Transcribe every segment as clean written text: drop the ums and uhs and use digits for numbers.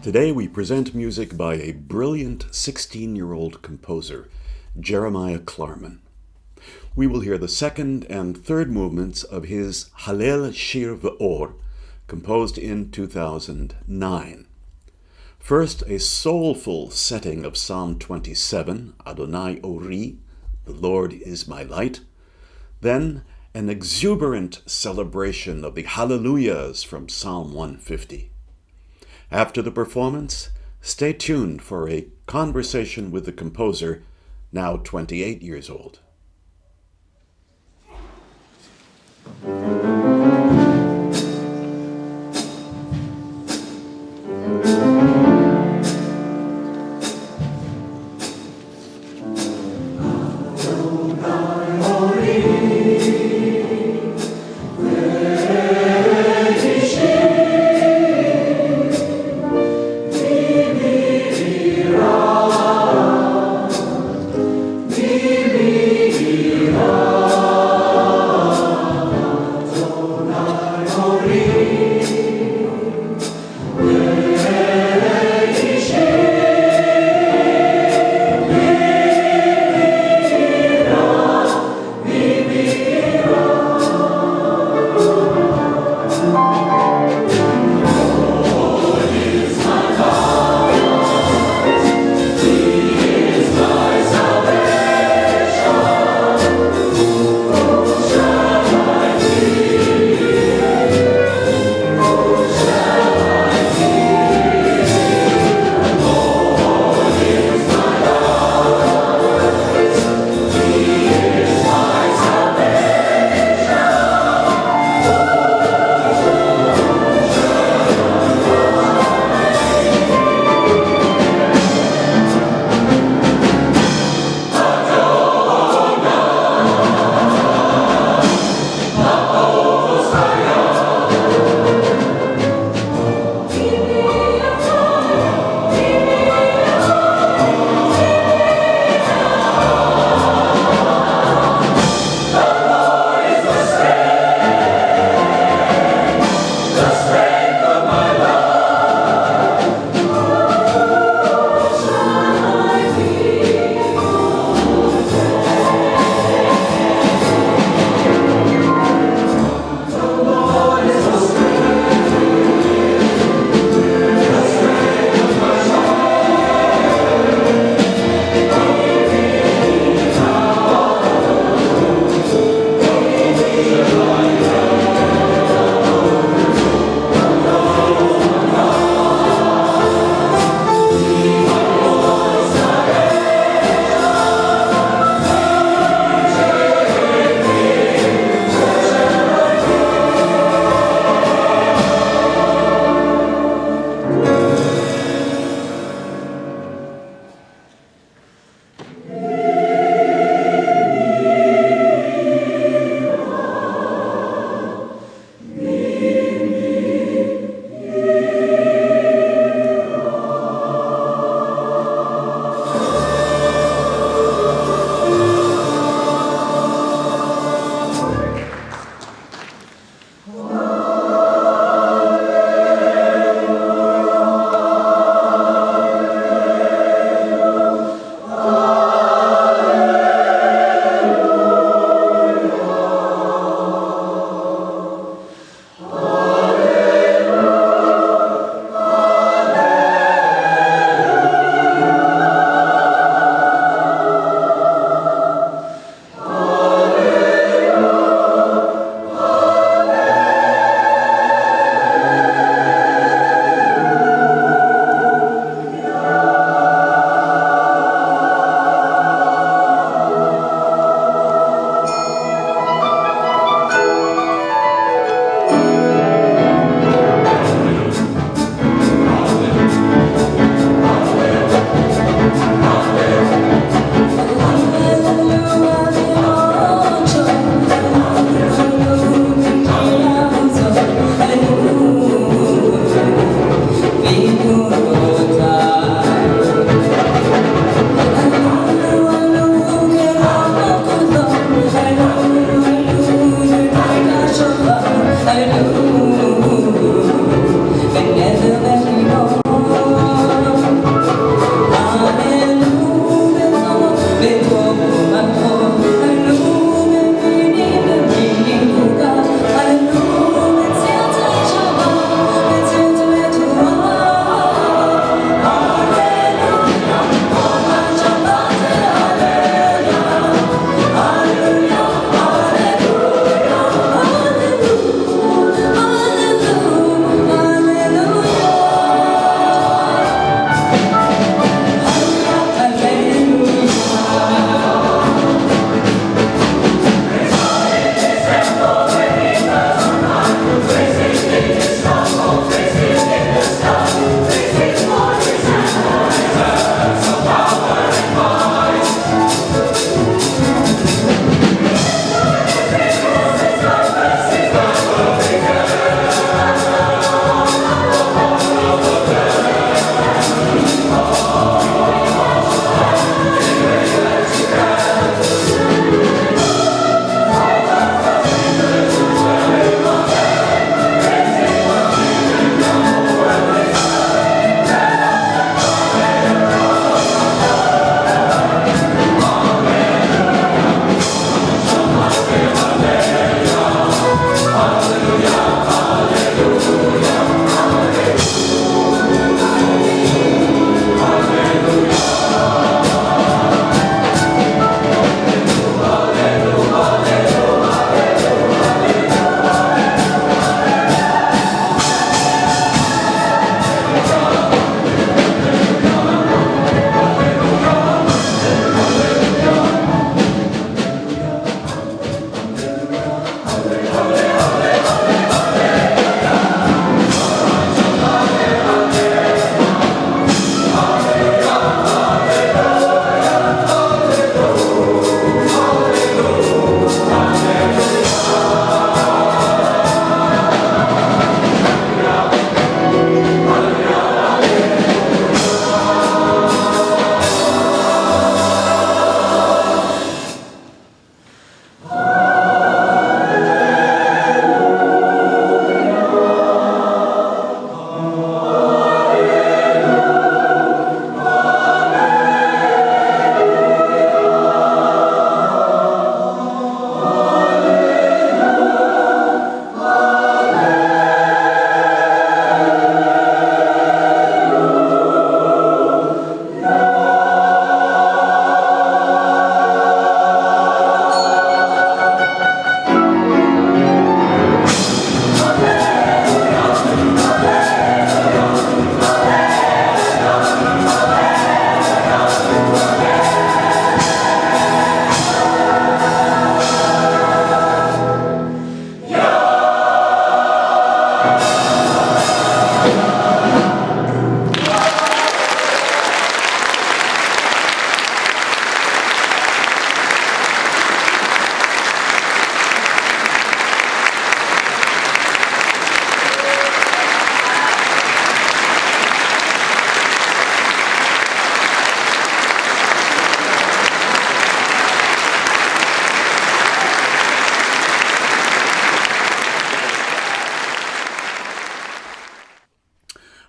Today we present music by a brilliant 16-year-old composer, Jeremiah Klarman. We will hear the second and third movements of his Hallel Shir, composed in 2009. First, a soulful setting of Psalm 27, Adonai Ori, the Lord is my light. Then, an exuberant celebration of the Haleluyahs from Psalm 150. After the performance, stay tuned for a conversation with the composer, now 28 years old. Be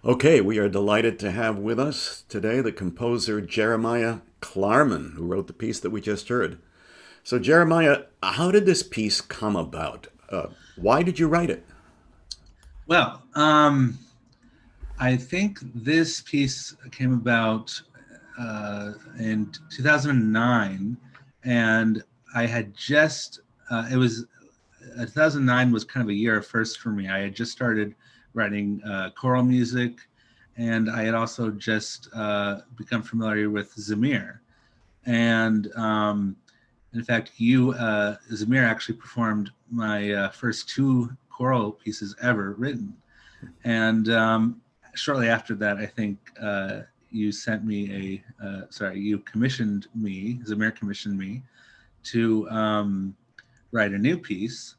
Okay, we are delighted to have with us today the composer Jeremiah Klarman, who wrote the piece that we just heard. So, Jeremiah, how did this piece come about? Why did you write it? Well, I think this piece came about in 2009, and I had just, it was, 2009 was kind of a year of first for me. I had just started writing choral music, and I had also just become familiar with Zamir. And in fact, Zamir actually performed my first two choral pieces ever written. And shortly after that, I think you sent me you commissioned me, Zamir commissioned me to write a new piece.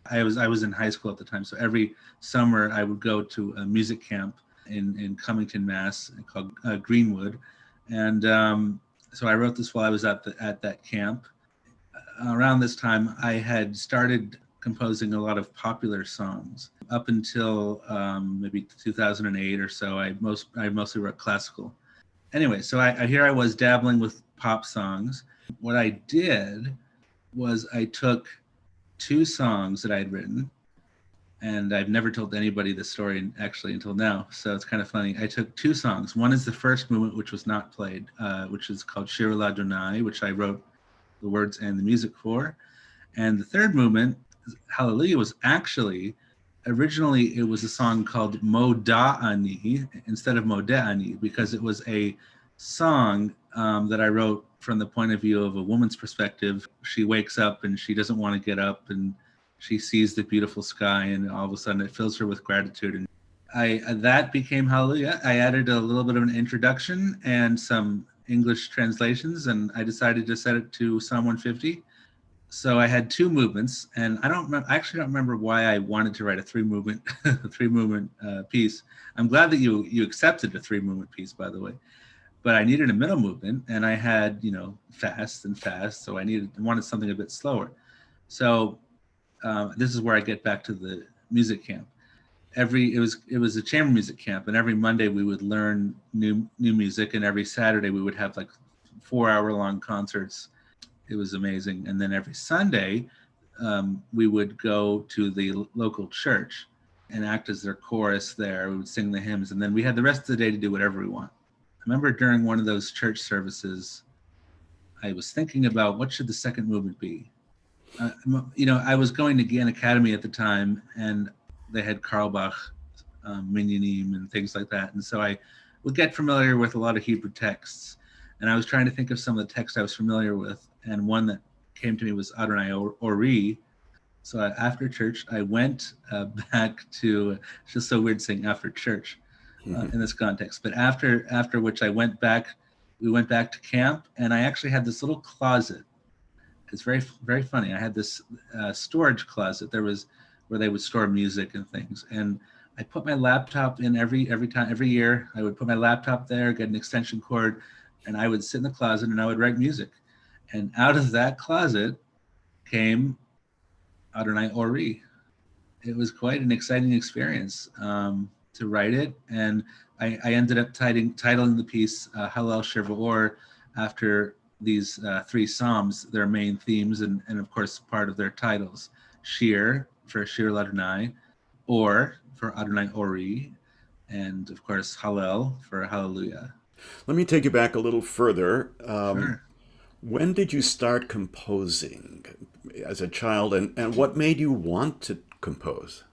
I was in high school at the time, so every summer I would go to a music camp in Cummington, Mass, called Greenwood, and so I wrote this while I was at that camp. Around this time, I had started composing a lot of popular songs. Up until maybe 2008 or so, I mostly wrote classical. Anyway, so here I was dabbling with pop songs. What I did was I took two songs that I had written, and I've never told anybody this story actually until now, so it's kind of funny. I took two songs. One is the first movement, which was not played, which is called Shir Adonai, which I wrote the words and the music for. And the third movement, Haleluyah, was actually originally it was a song called Moda'ani instead of Moda'ani, because it was a song that I wrote from the point of view of a woman's perspective. She wakes up and she doesn't want to get up, and she sees the beautiful sky, and all of a sudden it fills her with gratitude. And that became Hallelujah. I added a little bit of an introduction and some English translations, and I decided to set it to Psalm 150. So I had two movements, and I actually don't remember why I wanted to write a three movement piece. I'm glad that you accepted a three movement piece, by the way. But I needed a middle movement, and I had fast and fast, so wanted something a bit slower. So this is where I get back to the music camp. It was a chamber music camp, and every Monday we would learn new music, and every Saturday we would have like 4 hour long concerts. It was amazing. And then every Sunday we would go to the local church and act as their chorus there. We would sing the hymns, and then we had the rest of the day to do whatever we want. I remember during one of those church services, I was thinking about what should the second movement be. I was going to Gann Academy at the time, and they had Carlbach, Minyanim, and things like that. And so I would get familiar with a lot of Hebrew texts. And I was trying to think of some of the texts I was familiar with. And one that came to me was Adonai Ori. So after church, I went back to, it's just so weird saying after church in this context, but after which we went back to camp, and I actually had this little closet. It's very, very funny. I had this storage closet. There was where they would store music and things. And I put my laptop in every year. I would put my laptop there, get an extension cord, and I would sit in the closet and I would write music. And out of that closet came Adonai Ori. It was quite an exciting experience to write it. And I ended up titling the piece Hallel Shir after these three psalms, their main themes, and of course part of their titles. Shir for Shir Adonai, Or for Adonai Ori, and of course Hallel for Haleluyah. Let me take you back a little further. Sure. When did you start composing as a child, and what made you want to compose?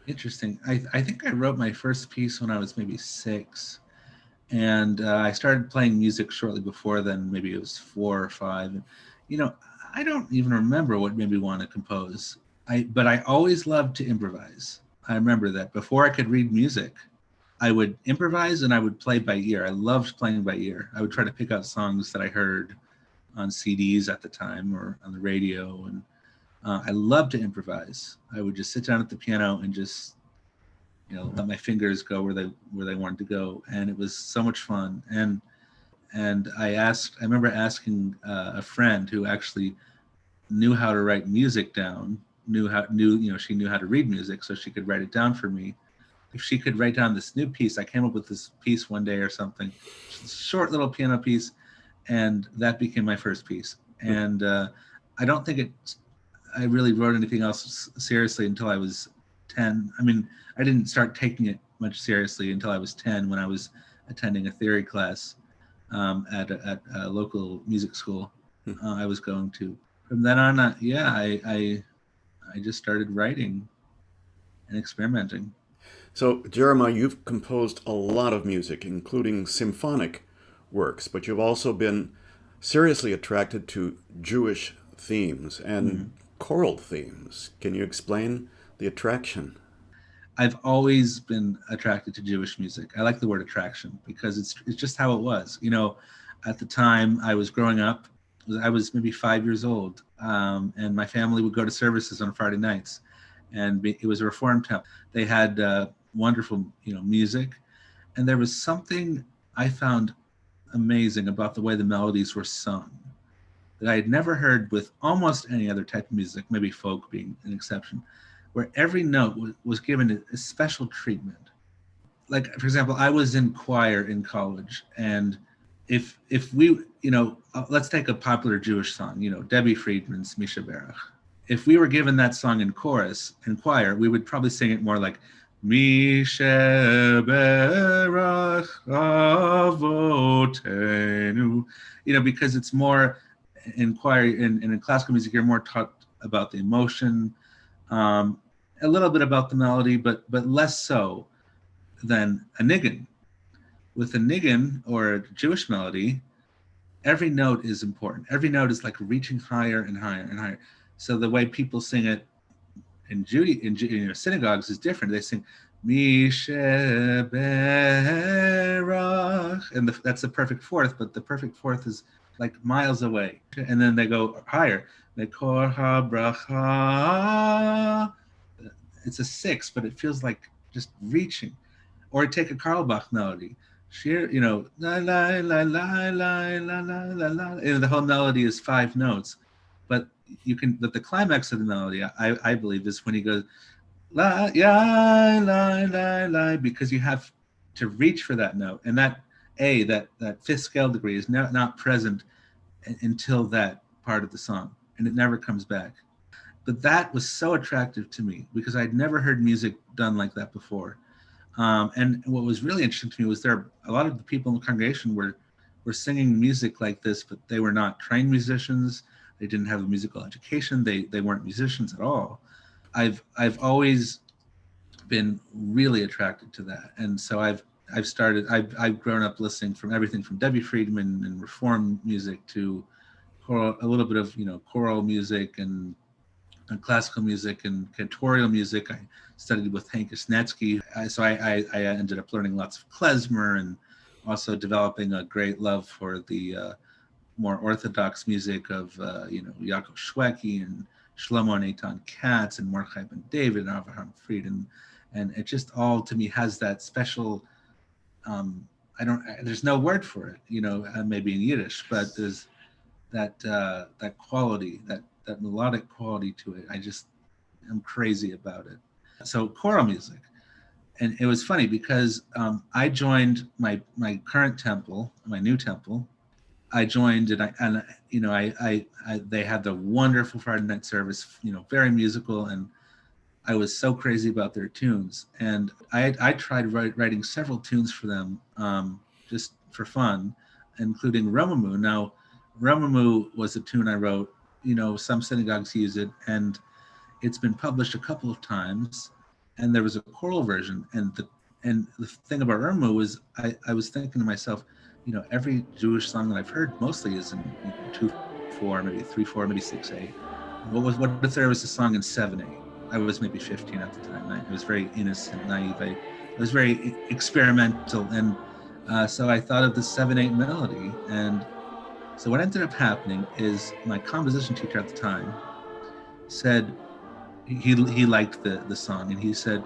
Interesting. I think I wrote my first piece when I was maybe 6. And I started playing music shortly before then. Maybe it was 4 or 5. And, I don't even remember what made me want to compose. But I always loved to improvise. I remember that before I could read music, I would improvise and I would play by ear. I loved playing by ear. I would try to pick out songs that I heard on CDs at the time or on the radio, and I loved to improvise. I would just sit down at the piano and just let my fingers go where they wanted to go, and it was so much fun. And I remember asking a friend who actually knew how to write music down, she knew how to read music, so she could write it down for me. if she could write down this new piece. I came up with this piece one day or something, short little piano piece, and that became my first piece. And I don't think I really wrote anything else seriously until I was 10. I mean, I didn't start taking it much seriously until I was 10 when I was attending a theory class at a local music school I was going to. From then on, I just started writing and experimenting. So, Jeremiah, you've composed a lot of music, including symphonic works, but you've also been seriously attracted to Jewish themes and choral themes. Can you explain the attraction? I've always been attracted to Jewish music. I like the word attraction because it's just how it was. You know, at the time I was growing up, I was maybe 5 years old, and my family would go to services on Friday nights, and it was a Reform temple. They had wonderful, music, and there was something I found amazing about the way the melodies were sung that I had never heard with almost any other type of music, maybe folk being an exception, where every note was given a special treatment. Like, for example, I was in choir in college, and if we, let's take a popular Jewish song, Debbie Friedman's Misha Berach. If we were given that song in chorus, in choir, we would probably sing it more like Misha Berach Avotenu, because it's more in choir, in classical music, you're more taught about the emotion, a little bit about the melody, but less so than a niggin. With a niggin or a Jewish melody, every note is important. Every note is like reaching higher and higher and higher. So the way people sing it in synagogues is different. They sing Misha Berach, and that's the perfect fourth, but the perfect fourth is like miles away. And then they go higher. Mekor HaBracha. It's a six, but it feels like just reaching. Or take a Carlbach melody. Shir, la la la la la la la la la. And the whole melody is 5 notes, but the climax of the melody, I believe, is when he goes la ya la la la, because you have to reach for that note, and that fifth scale degree is not present until that part of the song, and it never comes back. But that was so attractive to me because I'd never heard music done like that before. And what was really interesting to me was a lot of the people in the congregation were singing music like this, but they were not trained musicians. They didn't have a musical education. They weren't musicians at all. I've always been really attracted to that, and so I've grown up listening from everything from Debbie Friedman and Reform music to choral, a little bit of choral music and classical music and cantorial music. I studied with Hank Snetsky, so I ended up learning lots of klezmer and also developing a great love for the more orthodox music of Yaakov Shweki and Shlomo and Eitan Katz and Mordechai Ben David and Avraham Fried, and it just all to me has that special. There's no word for it, maybe in Yiddish, but there's that quality, that melodic quality to it. I'm crazy about it. So choral music, and it was funny because I joined my current temple, my new temple. I joined, and they had the wonderful Friday night service, very musical, and I was so crazy about their tunes. And I tried writing several tunes for them, just for fun, including Romamu. Now, Romamu was a tune I wrote. Some synagogues use it, and it's been published a couple of times. And there was a choral version, and the thing about Romamu was I was thinking to myself, every Jewish song that I've heard mostly is in 2/4, maybe 3/4, maybe 6/8. What if there was a song in 7/8? I was maybe 15 at the time. I was very innocent, naive. I was very experimental, and so I thought of the 7/8 melody. And so what ended up happening is my composition teacher at the time said he liked the song, and he said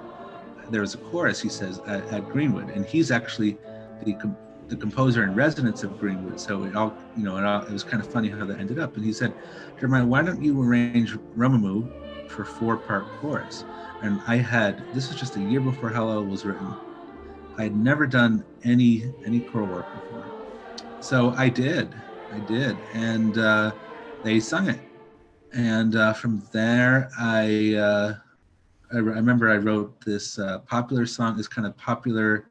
there was a chorus. He says at Greenwood, and he's actually the composer in residence of Greenwood. So it was kind of funny how that ended up. And he said, Jeremiah, why don't you arrange Romamu for 4-part chorus. And this was just a year before Hallel was written. I had never done any choral work before. So I did, and they sung it. And from there, I remember I wrote this popular song, this kind of popular,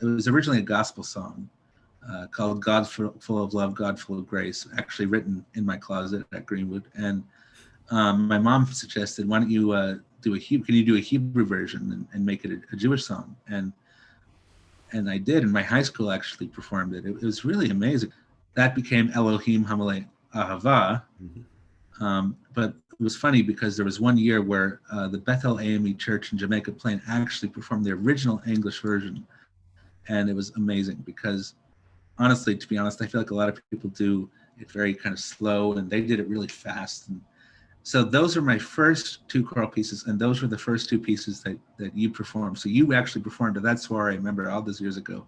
it was originally a gospel song called God Full of Love, God Full of Grace, actually written in my closet at Greenwood. And my mom suggested, why don't you can you do a Hebrew version and make it a Jewish song? And I did, and my high school actually performed it. It was really amazing. That became Elohim Hamalei Ahava. But it was funny because there was one year where the Bethel AME Church in Jamaica Plain actually performed the original English version. And it was amazing because, honestly, to be honest, I feel like a lot of people do it very kind of slow, and they did it really fast. And so those are my first 2 choral pieces, and those were the first 2 pieces that you performed. So you actually performed at that soiree, I remember all those years ago,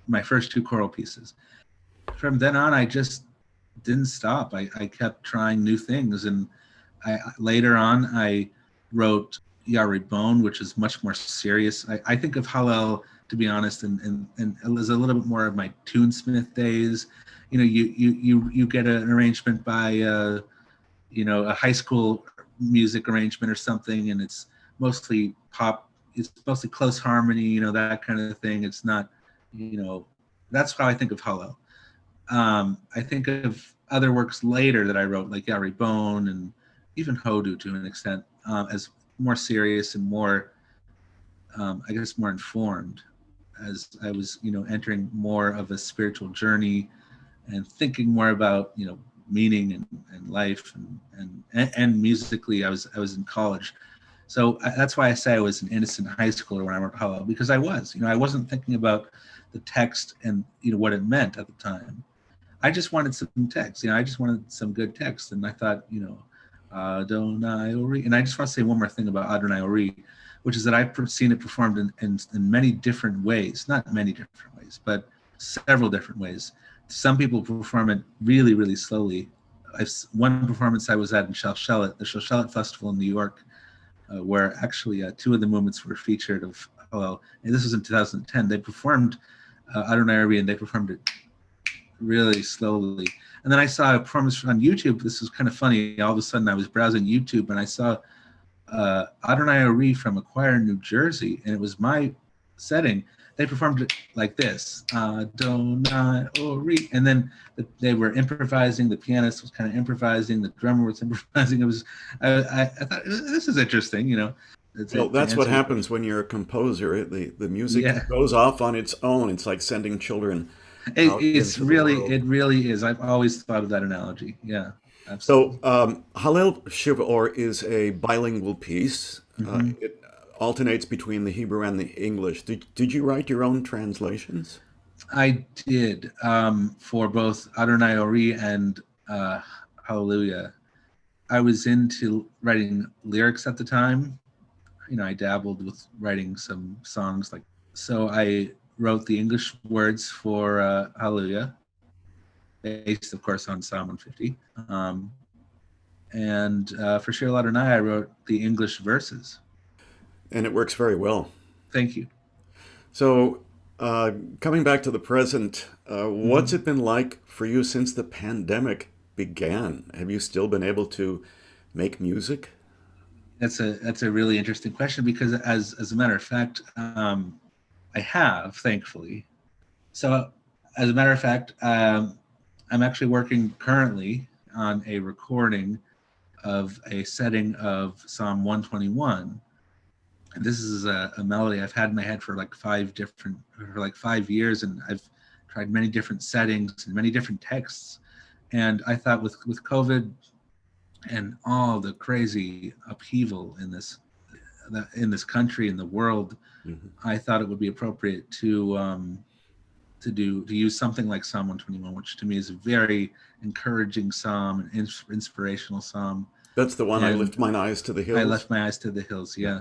my first 2 choral pieces. From then on, I just didn't stop. I kept trying new things, and later on I wrote Yare Bone, which is much more serious. I think of Hallel, to be honest, and it was a little bit more of my tunesmith days. You know, you get an arrangement by a high school music arrangement or something, and it's mostly pop, it's mostly close harmony, that kind of thing. It's not, that's how I think of Hallel. I think of other works later that I wrote, like Yare Bone and even Hodu to an extent, as more serious and more, I guess, more informed, as I was, entering more of a spiritual journey and thinking more about, meaning and life and musically. I was in college. So that's why I say I was an innocent high schooler when I wrote Hallel, because I was, I wasn't thinking about the text and, what it meant at the time. I just wanted some text, I just wanted some good text. And I thought, Adonai Ori. And I just want to say one more thing about Adonai Ori, which is that I've seen it performed in many different ways, not many different ways, but several different ways. Some people perform it really, really slowly. One performance I was at in Shalshelet, the Shalshelet Festival in New York, where actually 2 of the movements were featured of Hallel. And this was in 2010. They performed Adonai Ori, and they performed it really slowly. And then I saw a performance on YouTube. This was kind of funny. All of a sudden I was browsing YouTube and I saw Adonai Ori from a choir in New Jersey, and it was my setting. They performed it like this, Adonai Ori, and then they were improvising. The pianist was kind of improvising. The drummer was improvising. It was, I thought, this is interesting, Well, that's what happens when you're a composer. The music goes off on its own. It's like sending children out it's into really, the world. it really is. I've always thought of that analogy. Yeah, So, absolutely. Hallel Shir is a bilingual piece. Mm-hmm. It alternates between the Hebrew and the English. Did you write your own translations? I did, for both Adonai Ori and Haleluyah. I was into writing lyrics at the time. I dabbled with writing some songs, so I wrote the English words for Haleluyah, based, of course, on Psalm 150. And for Shir Adonai, I wrote the English verses. And it works very well. Thank you. So, coming back to the present, what's Mm-hmm. it been like for you since the pandemic began? Have you still been able to make music? That's a really interesting question, because as a matter of fact, I have, thankfully. So, as a matter of fact, I'm actually working currently on a recording of a setting of Psalm 121. And this is a melody I've had in my head for like 5 years, and I've tried many different settings and many different texts. And I thought with COVID and all the crazy upheaval in this country, in the world, Mhm. I thought it would be appropriate to use something like Psalm 121, which to me is a very encouraging psalm, an inspirational psalm. That's the one, I And lift mine eyes to the I hills. left my eyes to the hills, yeah.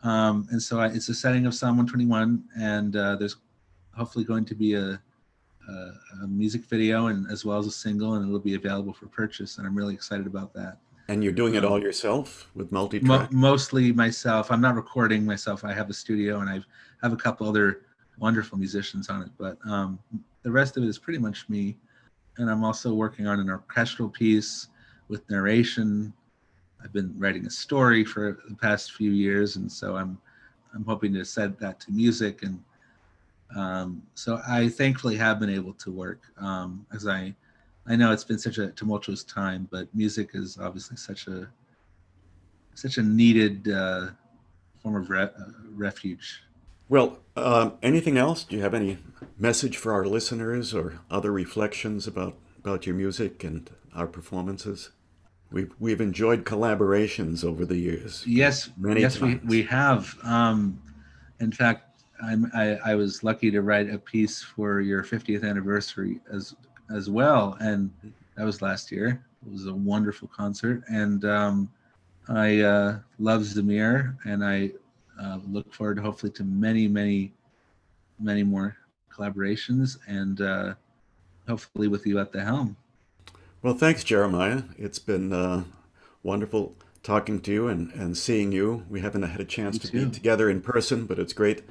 And so it's a setting of Psalm 121, and there's hopefully going to be a music video, and as well as a single, and it'll be available for purchase. And I'm really excited about that. And you're doing it all Um, yourself with multi-track? Mostly myself. I'm not recording myself. I have a studio and I have a couple other wonderful musicians on it, but the rest of it is pretty much me. And I'm also working on an orchestral piece with narration. I've been writing a story for the past few years, and so I'm hoping to set that to music. And so I thankfully have been able to work, as I know it's been such a tumultuous time, but music is obviously such a needed form of refuge. Well, anything else? Do you have any message for our listeners or other reflections about your music and our performances? We've enjoyed collaborations over the years Yes, many yes, we times. have. In fact, I was lucky to write a piece for your 50th anniversary as well, and that was last year. It was a wonderful concert, and I love Zamir, and I look forward hopefully to many more collaborations, and hopefully with you at the helm. Well, thanks, Jeremiah. It's been wonderful talking to you and seeing you. We haven't had a chance You to be too. together in person, but it's great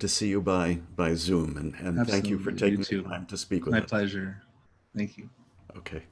to see you by Zoom. And thank you for Absolutely. You taking the too. time to speak with My us. pleasure. Thank you. Okay.